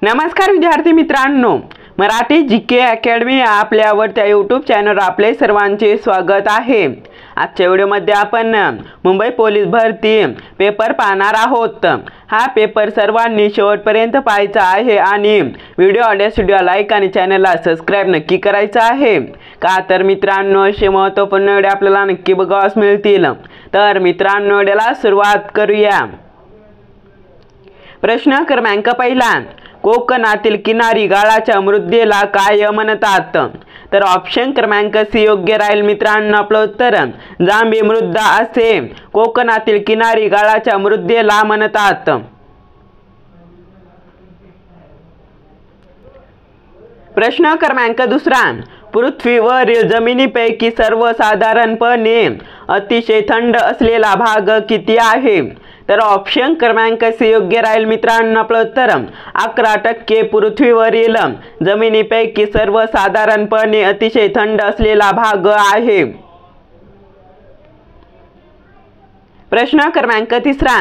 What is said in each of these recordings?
नमस्कार विद्यार्थी मित्रांनो, मराठी जीके अकॅडमी या आपल्या आवडत्या यूट्यूब चॅनलवर आपले सर्वांचे स्वागत आहे। आजच्या व्हिडिओमध्ये आपण मुंबई पोलीस भरती पेपर पाहणार आहोत। हा पेपर सर्वांनी शेवटपर्यंत पाहायचा आहे आणि व्हिडिओ आवडल्यास लाईक आणि चॅनलला सबस्क्राइब नक्की करायचं आहे। का तर मित्रांनो, असे महत्त्वपूर्ण व्हिडिओ आपल्याला नक्की बघावयास मिळतील। तर मित्रांनो, व्हिडिओला सुरुवात करूया। प्रश्न क्रमांक पहिला, कोकणातील किनारी गाळाच्या मृदेला काय म्हणतात? तर ऑप्शन क्रमांक सी योग्य राहील मित्रांनो। आपलं उत्तर जांभी मृदा असे कोकणातील किनारी गाळाच्या मृदेला म्हणतात। प्रश्न क्रमांक दुसरा, पृथ्वीवरील जमिनीपैकी सर्वसाधारणपणे अतिशय थंड असलेला भाग किती आहे? तर ऑप्शन क्रमांक सी योग्य राहील मित्रांनो। आपलं उत्तर 11% पृथ्वीवरील जमिनीपैकी सर्वसाधारणपणे अतिशय थंड असलेला भाग आहे। प्रश्न क्रमांक तिसरा,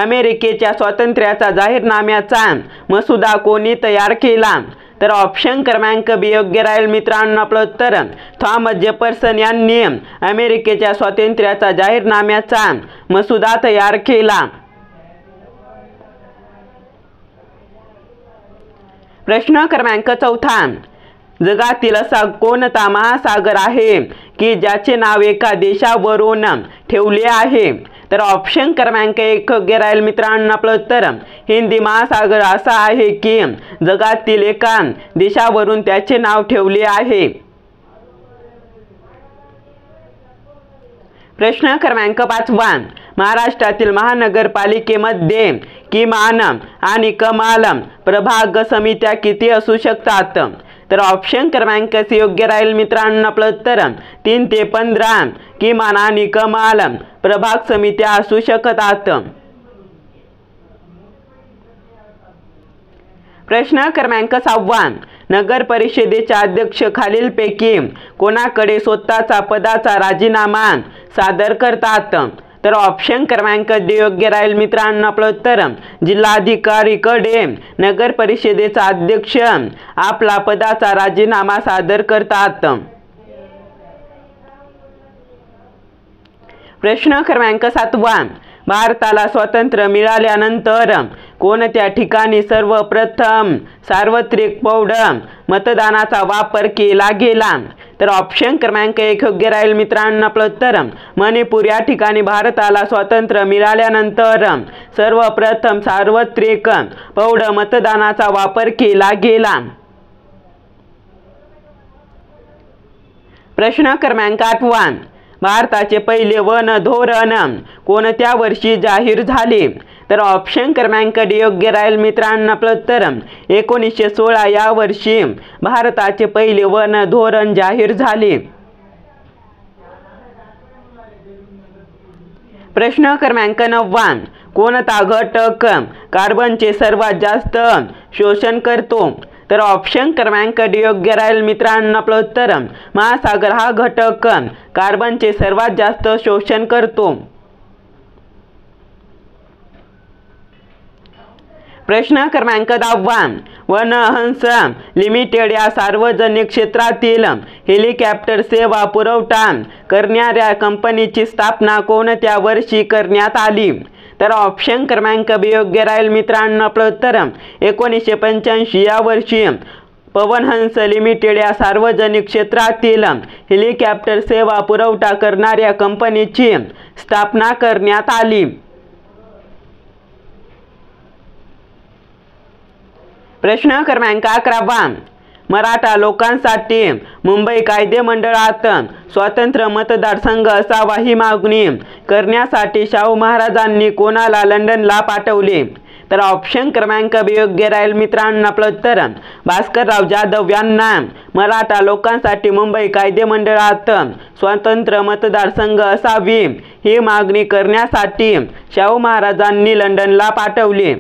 अमेरिकेच्या स्वातंत्र्याचा जाहीरनाम्याचा मसुदा कोणी तयार केला? तर ऑप्शन क्रमांक बी योग्य राहील मित्रांनो। आपलं उत्तर थॉमस जेफरसन यांनी अमेरिकेच्या स्वातंत्र्याचा जाहीरनाम्याचा मसुदा तयार केला। प्रश्न क्रमांक चौथा, जगातील असा कोणता महासागर आहे की ज्याचे नाव एका देशावरून ठेवले आहे? तर ऑप्शन क्रमांक एक योग्य राहील मित्रांनो। आपलं उत्तर हिंदी महासागर असा आहे की जगातील एका देशावरून त्याचे नाव ठेवले आहे। प्रश्न क्रमांक पाचवा, महाराष्ट्रातील महानगरपालिकेमध्ये किमान आणि कमाल प्रभाग समित्या किती असू शकतात? तर ऑप्शन क्रमांक सी योग्य राहील मित्रांनो। आपलं उत्तर 3 ते 15 किमान आणि कमाल प्रभाग समित्या असू शकतात। प्रश्न क्रमांक 6, नगर परिषदेचे अध्यक्ष खालीलपैकी कोणाकडे स्वतःचा पदाचा राजीनामा सादर करतात? तर ऑप्शन क्रमांक डी योग्य राहील मित्रांनो। आपलं उत्तर जिल्हाधिकारीकडे नगर परिषदेचा अध्यक्ष आपला पदाचा राजीनामा सादर करतात। प्रश्न क्रमांक 7, भारताला स्वातंत्र्य मिळाल्यानंतर कोणत्या ठिकाणी सर्वप्रथम सार्वत्रिक प्रौढ मतदानाचा वापर केला गेला? तर ऑप्शन क्रमांक 1 योग्य राहील मित्रांनो। आपलं उत्तर मणिपूर या ठिकाणी भारताला स्वातंत्र्य मिळाल्यानंतर सर्वप्रथम सार्वत्रिक प्रौढ मतदानाचा वापर केला गेला। प्रश्न क्रमांक 8, भारताचे पहिले वन धोरण कोणत्या वर्षी जाहीर झाले? तर ऑप्शन क्रमांक डी योग्य राहील मित्रांनो। आपलं उत्तर 1916 या वर्षी भारताचे पहिले वन धोरण जाहीर झाले। प्रश्न क्रमांक 9, कोणता घटक कार्बनचे सर्वात जास्त शोषण करतो? तर ऑप्शन क्रमांक डी योग्य राहील मित्रांनो। आपलं उत्तर महासागर हा घटक कार्बनचे सर्वात जास्त शोषण करतो। प्रश्न क्रमांक 10, वनहंस लिमिटेड या सार्वजनिक क्षेत्रातील हेलिकॉप्टर सेवा पुरवठा करणाऱ्या कंपनीची स्थापना कोणत्या वर्षी करण्यात आली? तर ऑप्शन क्रमांक बी योग्य राहील मित्रांनो। आपलं उत्तर 1985 या वर्षी पवनहंस लिमिटेड या सार्वजनिक क्षेत्रातील हेलिकॉप्टर सेवा पुरवठा करणाऱ्या कंपनीची स्थापना करण्यात आली। प्रश्न क्रमांक 11, मराठा लोकांसाठी मुंबई कायदे मंडळात स्वतंत्र मतदारसंघ असावा ही मागणी करण्यासाठी शाहू महाराजांनी कोणाला लंडनला पाठवले? तर ऑप्शन क्रमांक बी योग्य राहील मित्रांनो। आपलं उत्तर भास्करराव जाधव यांना मराठा लोकांसाठी मुंबई कायदे मंडळात स्वतंत्र मतदारसंघ असावी ही मागणी करण्यासाठी शाहू महाराजांनी लंडनला पाठवले।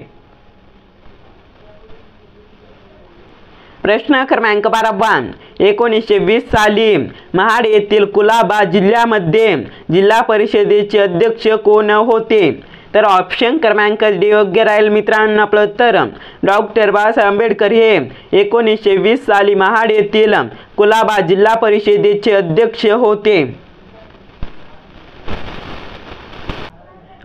प्रश्न क्रमांक 12, 1920 साली महाड येथील कुलाबा जिल्ह्यामध्ये जिल्हा परिषदेचे अध्यक्ष कोण होते? तर ऑप्शन क्रमांक डी योग्य राहील मित्रांनो आपलं उत्तर. डॉक्टर बाबासाहेब आंबेडकर हे 1920 साली महाड येथील कुलाबा जिल्हा परिषदेचे अध्यक्ष होते.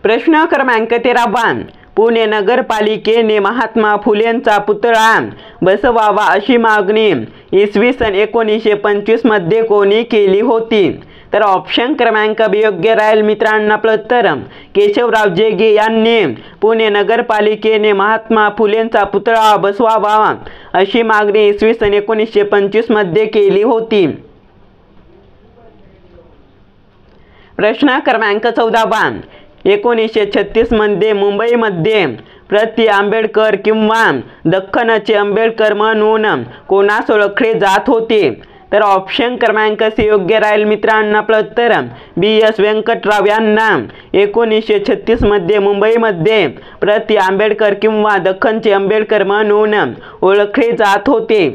प्रश्न क्रमांक 13. पुणे नगरपालिकेने महात्मा फुलेंचा पुतळा बसवावा अशी मागणी इसवी सन 1925 मध्ये कोणी केली होती? तर ऑप्शन क्रमांक बी योग्य राहील मित्रांनो आपलं उत्तर. केशवराव जेगे यांनी पुणे नगरपालिकेने महात्मा फुलेंचा पुतळा बसवावा अशी मागणी इसवी सन 1925 मध्ये केली होती. प्रश्न क्रमांक 14. 1936 मध्ये मुंबईमध्ये प्रति आंबेडकर किंवा दख्खनचे आंबेडकर म्हणून कोणास ओळखले जात होते? तर ऑप्शन क्रमांक सी योग्य राहील मित्रांनो आपलं उत्तर. बी एस व्यंकटराव यांना 1936 मध्ये मुंबईमध्ये प्रति आंबेडकर किंवा दख्खनचे आंबेडकर म्हणून ओळखले जात होते.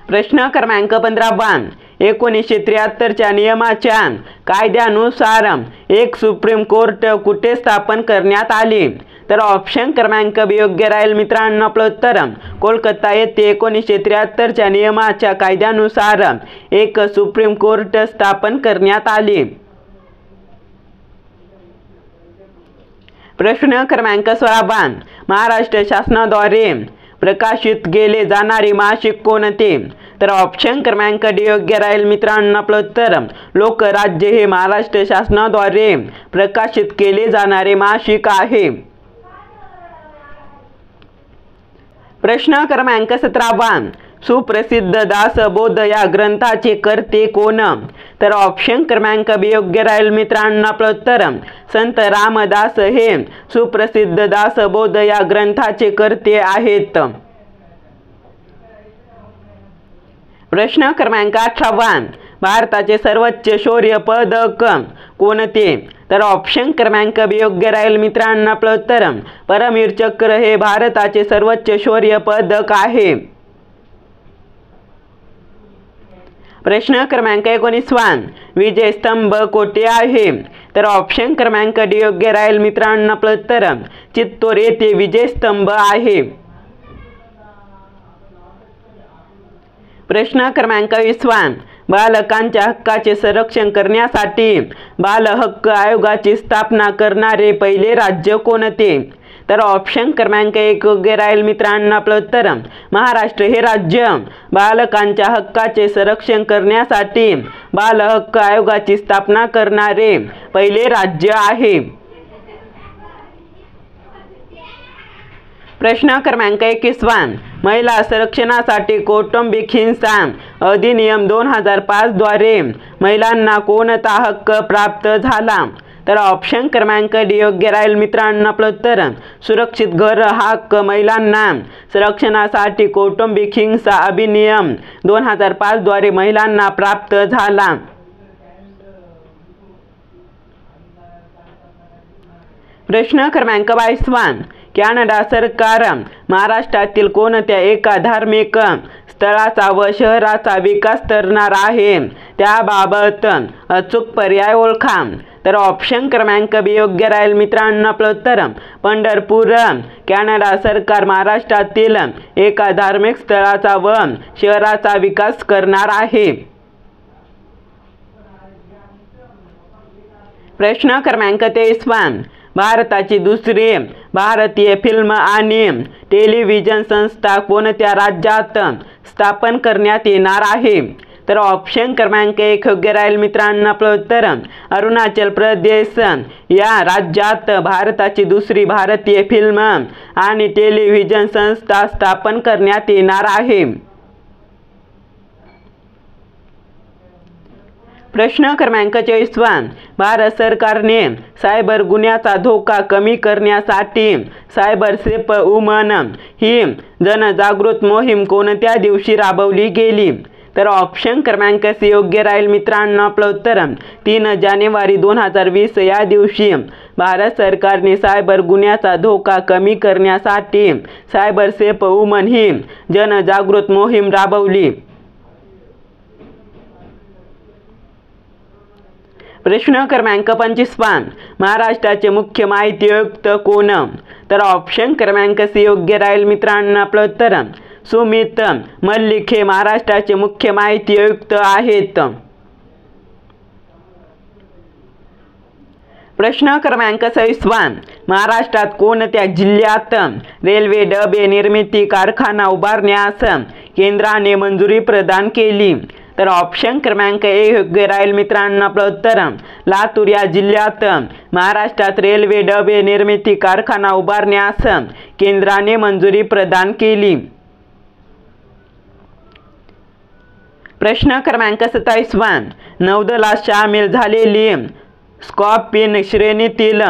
प्रश्न क्रमांक 15. 1973च्या नियमाच्या कायद्यानुसार एक सुप्रीम कोर्ट कुठे स्थापन करण्यात आले? तर ऑप्शन क्रमांक बी योग्य राहील मित्रांनो आपलं उत्तर. कोलकाता येथे 1973च्या नियमाच्या कायद्यानुसार एक सुप्रीम कोर्ट स्थापन करण्यात आले. प्रश्न क्रमांक 16. महाराष्ट्र शासनाद्वारे प्रकाशित केले जाणारे मासिक कोणते? तर ऑप्शन क्रमांक डी योग्य राहील मित्रांनो आपलं उत्तर. लोकराज्य हे महाराष्ट्र शासनाद्वारे प्रकाशित केले जाणारे मासिक आहे. प्रश्न क्रमांक 17. सुप्रसिद्ध दासबोध या ग्रंथाचे कर्ते कोण? तर ऑप्शन क्रमांक बी योग्य राहील मित्रांनो आपलं उत्तर. संत रामदास हे सुप्रसिद्ध दासबोध या ग्रंथाचे कर्ते आहेत. प्रश्न क्रमांक 18. भारताचे सर्वोच्च शौर्य पदक कोणते? तर ऑप्शन क्रमांक बी योग्य राहील मित्रांनो आपलं उत्तर. परमवीर चक्र हे भारताचे सर्वोच्च शौर्य पदक आहे. प्रश्न क्रमांक 19. विजय स्तंभ कोठे आहे? तर ऑप्शन क्रमांक डी योग्य राहील मित्रांनो आपलं उत्तर. चित्तूर येथे विजय स्तंभ आहे. प्रश्न क्रमांक 20. बालकांच्या हक्काचे संरक्षण करण्यासाठी बाल हक्क आयोगाची स्थापना करणारे पहिले राज्य कोणते? तर ऑप्शन क्रमांक 1 योग्य राहील मित्रांनो आपलं उत्तर. महाराष्ट्र हे राज्य बालकांच्या हक्काचे संरक्षण करण्यासाठी बाल हक्क आयोगाची स्थापना करणारे पहिले राज्य आहे. प्रश्न क्रमांक 21. महिला संरक्षणासाठी कौटुंबिक हिंसा अधिनियम 2005 द्वारे महिलांना कोणता हक्क प्राप्त झाला? तर ऑप्शन क्रमांक डी योग्य राहील मित्रांनो आपलं उत्तर. सुरक्षित घर हा हक्क महिलांना संरक्षणासाठी कौटुंबिक हिंसा अधिनियम 2005 द्वारे महिलांना प्राप्त झाला. प्रश्न क्रमांक 22. कॅनडा सरकार महाराष्ट्रातील कोणत्या एका धार्मिक स्थळाचा व शहराचा विकास करणार आहे? त्याबाबत अचूक पर्याय ओळखा. तर ऑप्शन क्रमांक बी योग्य राहील मित्रांनो आपलं उत्तर. पंढरपूर. कॅनडा सरकार महाराष्ट्रातील एका धार्मिक स्थळाचा व शहराचा विकास करणार आहे. प्रश्न क्रमांक 23. भारताची दुसरी भारतीय फिल्म आणि टेलिव्हिजन संस्था कोणत्या राज्यात स्थापन करण्यात येणार आहे? तर ऑप्शन क्रमांक 1 योग्य राहील मित्रांनो आपलं उत्तर. अरुणाचल प्रदेश या राज्यात भारताची दुसरी भारतीय फिल्म आणि टेलिव्हिजन संस्था स्थापन करण्यात येणार आहे. प्रश्न क्रमांक 24. भारत सरकारने सायबर गुन्ह्याचा धोका कमी करण्यासाठी सायबर सेफ वुमन ही जनजागृती मोहीम कोणत्या दिवशी राबवली गेली? तर ऑप्शन क्रमांक सी योग्य राहील मित्रांनो आपलं उत्तर. 3 जानेवारी 2020 या दिवशी भारत सरकारने सायबर गुन्ह्याचा धोका कमी करण्यासाठी सायबर सेफ वुमन ही जनजागृती मोहीम राबवली. प्रश्न क्रमांक 25 महाराष्ट्राचे मुख्य माहिती आयुक्त कोण? तर ऑप्शन क्रमांक सी योग्य राहील मित्रांनो आपलं उत्तर सुमित मल्लिक हे महाराष्ट्राचे मुख्य माहिती आयुक्त आहेत. प्रश्न क्रमांक 26 महाराष्ट्रात कोणत्या जिल्ह्यात रेल्वे डबे निर्मिती कारखाना उभारण्यास केंद्राने मंजुरी प्रदान केली? तर ऑप्शन क्रमांक ए योग्य राहील मित्रांनो आपलं उत्तर लातूर या जिल्ह्यात महाराष्ट्रात रेल्वे डबे निर्मिती कारखाना उभारण्यास केंद्राने मंजुरी प्रदान केली. प्रश्न क्रमांक 27 नौदलात सामील झालेली स्कॉर्पिन श्रेणीतील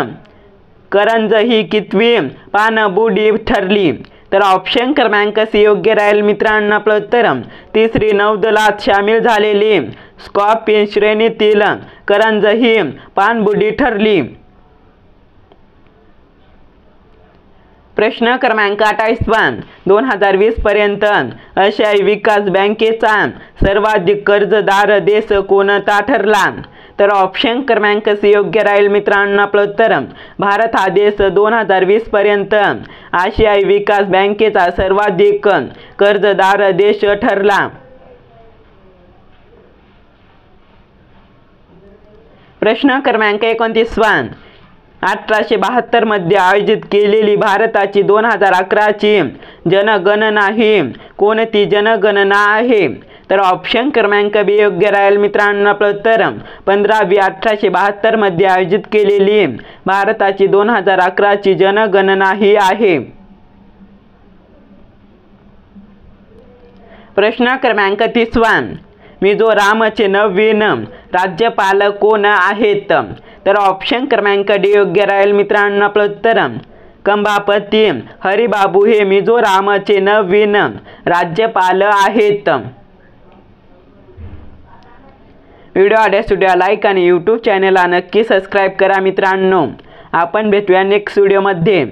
करंज ही कितवी पाणबुडी ठरली? तर ऑप्शन क्रमांक सी योग्य राहील मित्रांनो आपलं उत्तर तिसरी नौदलात सामील झालेली स्कॉर्पिन श्रेणीतील करंज ही पाणबुडी ठरली. प्रश्न क्रमांक 28 2020 पर्यंत आशियाई विकास बँकेचा सर्वाधिक कर्जदार देश कोणता ठरला? तर ऑप्शन क्रमांक सी योग्य राहील मित्रांनो आपलं उत्तर भारत हा देश 2020 पर्यंत आशियाई विकास बँकेचा सर्वाधिक कर्जदार देश ठरला. प्रश्न क्रमांक 29 1872 मध्ये आयोजित केलेली भारताची 2011 ची जनगणना ही कोणती जनगणना आहे? तर ऑप्शन क्रमांक बी योग्य राहील मित्रांनो आपलं उत्तर 15/1872 मध्ये आयोजित केलेली भारताची 2011 ची जनगणना ही आहे. प्रश्न क्रमांक 30 मिझोरामचे नवीन राज्यपाल कोण आहेत? तर ऑप्शन क्रमांक डी योग्य राहील मित्रांनो आपलं उत्तर कंबापती हरिबाबू हे मिझोरामचे नवीन राज्यपाल आहेत. व्हिडिओ आवडल्यास लाईक आणि यूट्यूब चॅनलला नक्की सबस्क्राईब करा मित्रांनो. आपण भेटूया नेक्स्ट व्हिडिओमध्ये.